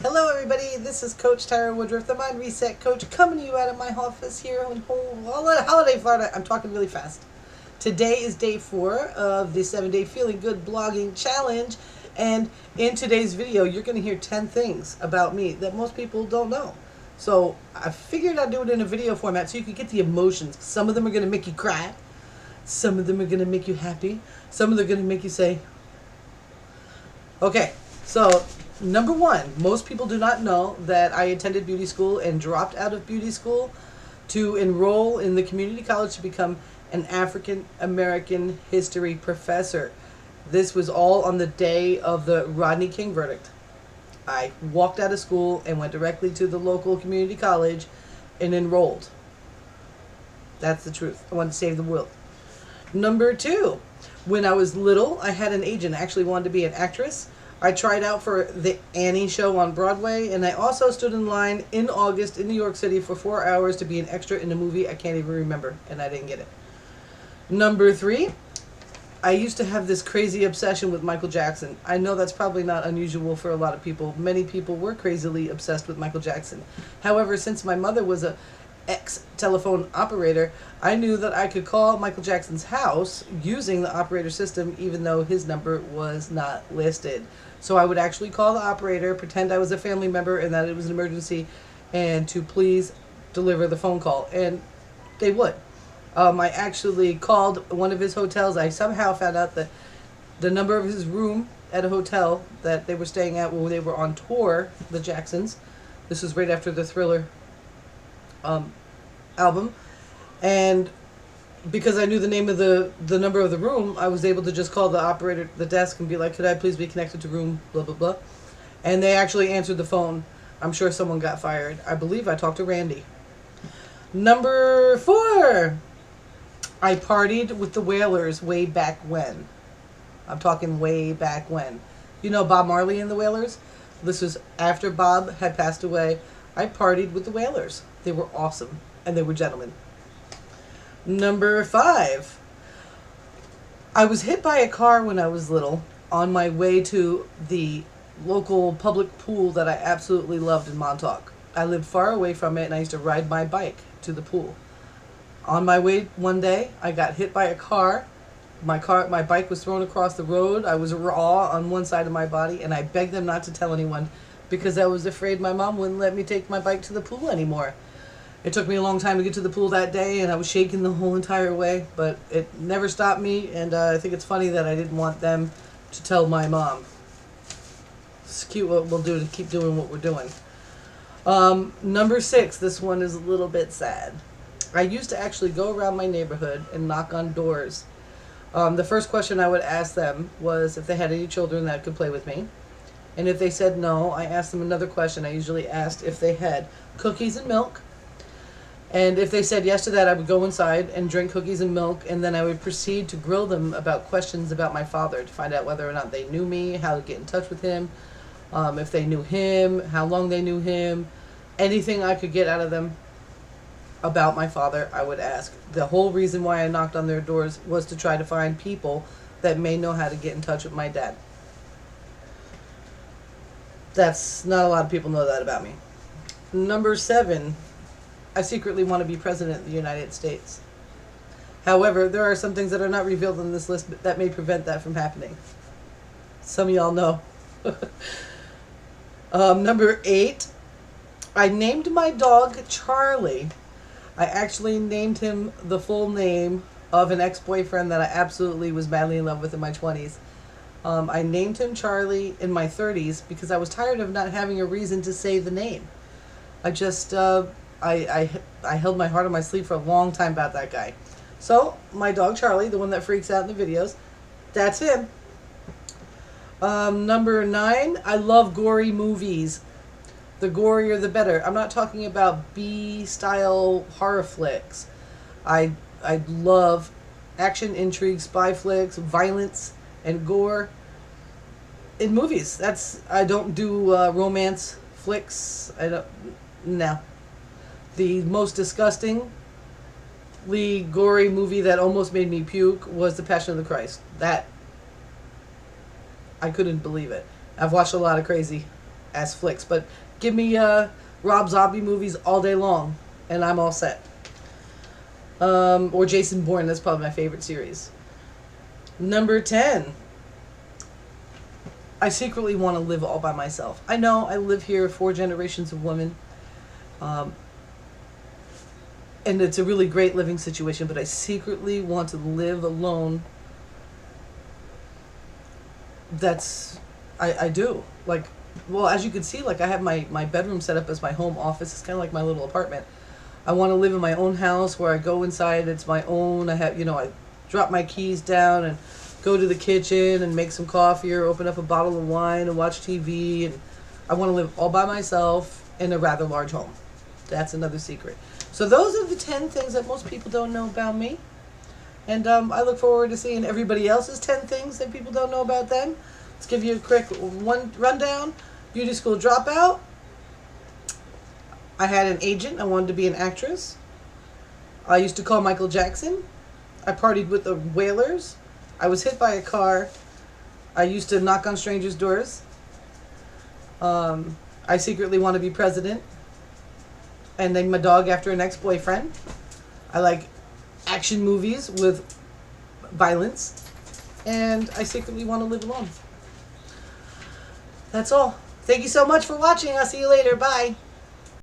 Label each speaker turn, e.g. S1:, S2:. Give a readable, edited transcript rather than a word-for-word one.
S1: Hello everybody, this is Coach Tyra Woodruff, the Mind Reset Coach, coming to you out of my office here in Holiday, Florida. I'm talking really fast. Today is day 4 of the 7-day Feeling Good Blogging Challenge, and in today's video you're going to hear 10 things about me that most people don't know. So I figured I'd do it in a video format so you could get the emotions. Some of them are going to make you cry, some of them are going to make you happy, some of them are going to make you say, okay, so number 1, most people do not know that I attended beauty school and dropped out of beauty school to enroll in the community college to become an African American history professor. This was all on the day of the Rodney King verdict. I walked out of school and went directly to the local community college and enrolled. That's the truth. I wanted to save the world. Number 2, when I was little, I had an agent. I actually wanted to be an actress. I tried out for the Annie show on Broadway, and I also stood in line in August in New York City for 4 hours to be an extra in a movie I can't even remember, and I didn't get it. Number 3, I used to have this crazy obsession with Michael Jackson. I know that's probably not unusual for a lot of people. Many people were crazily obsessed with Michael Jackson. However, since my mother was a ex-telephone operator, I knew that I could call Michael Jackson's house using the operator system even though his number was not listed. So I would actually call the operator, pretend I was a family member and that it was an emergency, and to please deliver the phone call. And they would. I actually called one of his hotels. I somehow found out that the number of his room at a hotel that they were staying at when they were on tour, the Jacksons. This was right after the Thriller album. And because I knew the name of the number of the room, I was able to just call the operator at the desk and be like, could I please be connected to room blah blah blah, and they actually answered the phone. I'm sure someone got fired. I believe I talked to Randy. Number 4, I partied with the Wailers way back when. I'm talking way back when. You know Bob Marley and the Wailers? This was after Bob had passed away. I partied with the Wailers. They were awesome, and they were gentlemen. Number 5, I was hit by a car when I was little on my way to the local public pool that I absolutely loved in Montauk. I lived far away from it, and I used to ride my bike to the pool. On my way one day, I got hit by a car. My bike was thrown across the road. I was raw on one side of my body, and I begged them not to tell anyone because I was afraid my mom wouldn't let me take my bike to the pool anymore. It took me a long time to get to the pool that day, and I was shaking the whole entire way, but it never stopped me, and I think it's funny that I didn't want them to tell my mom. It's cute what we'll do to keep doing what we're doing. Number 6, this one is a little bit sad. I used to actually go around my neighborhood and knock on doors. The first question I would ask them was if they had any children that could play with me. And if they said no, I asked them another question. I usually asked if they had cookies and milk. And if they said yes to that, I would go inside and drink cookies and milk, and then I would proceed to grill them about questions about my father to find out whether or not they knew me, how to get in touch with him, if they knew him, how long they knew him, anything I could get out of them about my father, I would ask. The whole reason why I knocked on their doors was to try to find people that may know how to get in touch with my dad. That's not a lot of people know that about me. Number 7, I secretly want to be president of the United States. However, there are some things that are not revealed on this list that may prevent that from happening. Some of y'all know. Number 8, I named my dog Charlie. I actually named him the full name of an ex-boyfriend that I absolutely was madly in love with in my 20s. I named him Charlie in my 30s because I was tired of not having a reason to say the name. I just, I held my heart on my sleeve for a long time about that guy. So, my dog Charlie, the one that freaks out in the videos, that's him. Number 9, I love gory movies. The gorier the better. I'm not talking about B-style horror flicks. I love action, intrigue, spy flicks, violence, and gore in movies. I don't do romance flicks. No. The most disgustingly gory movie that almost made me puke was The Passion of the Christ. That I couldn't believe it. I've watched a lot of crazy as flicks. But give me Rob Zombie movies all day long, and I'm all set. Or Jason Bourne, that's probably my favorite series. Number 10. I secretly want to live all by myself. I know I live here 4 generations of women. And it's a really great living situation, but I secretly want to live alone. I do. Like, well, as you can see, like I have my bedroom set up as my home office. It's kind of like my little apartment. I want to live in my own house where I go inside. It's my own. I have, I drop my keys down and go to the kitchen and make some coffee or open up a bottle of wine and watch TV. And I want to live all by myself in a rather large home. That's another secret. So those are the 10 things that most people don't know about me. And I look forward to seeing everybody else's 10 things that people don't know about them. Let's give you a quick rundown. Beauty school dropout. I had an agent. I wanted to be an actress. I used to call Michael Jackson. I partied with the Whalers. I was hit by a car. I used to knock on strangers' doors. I secretly want to be president. And named my dog after an ex-boyfriend. I like action movies with violence. And I secretly want to live alone. That's all. Thank you so much for watching. I'll see you later. Bye.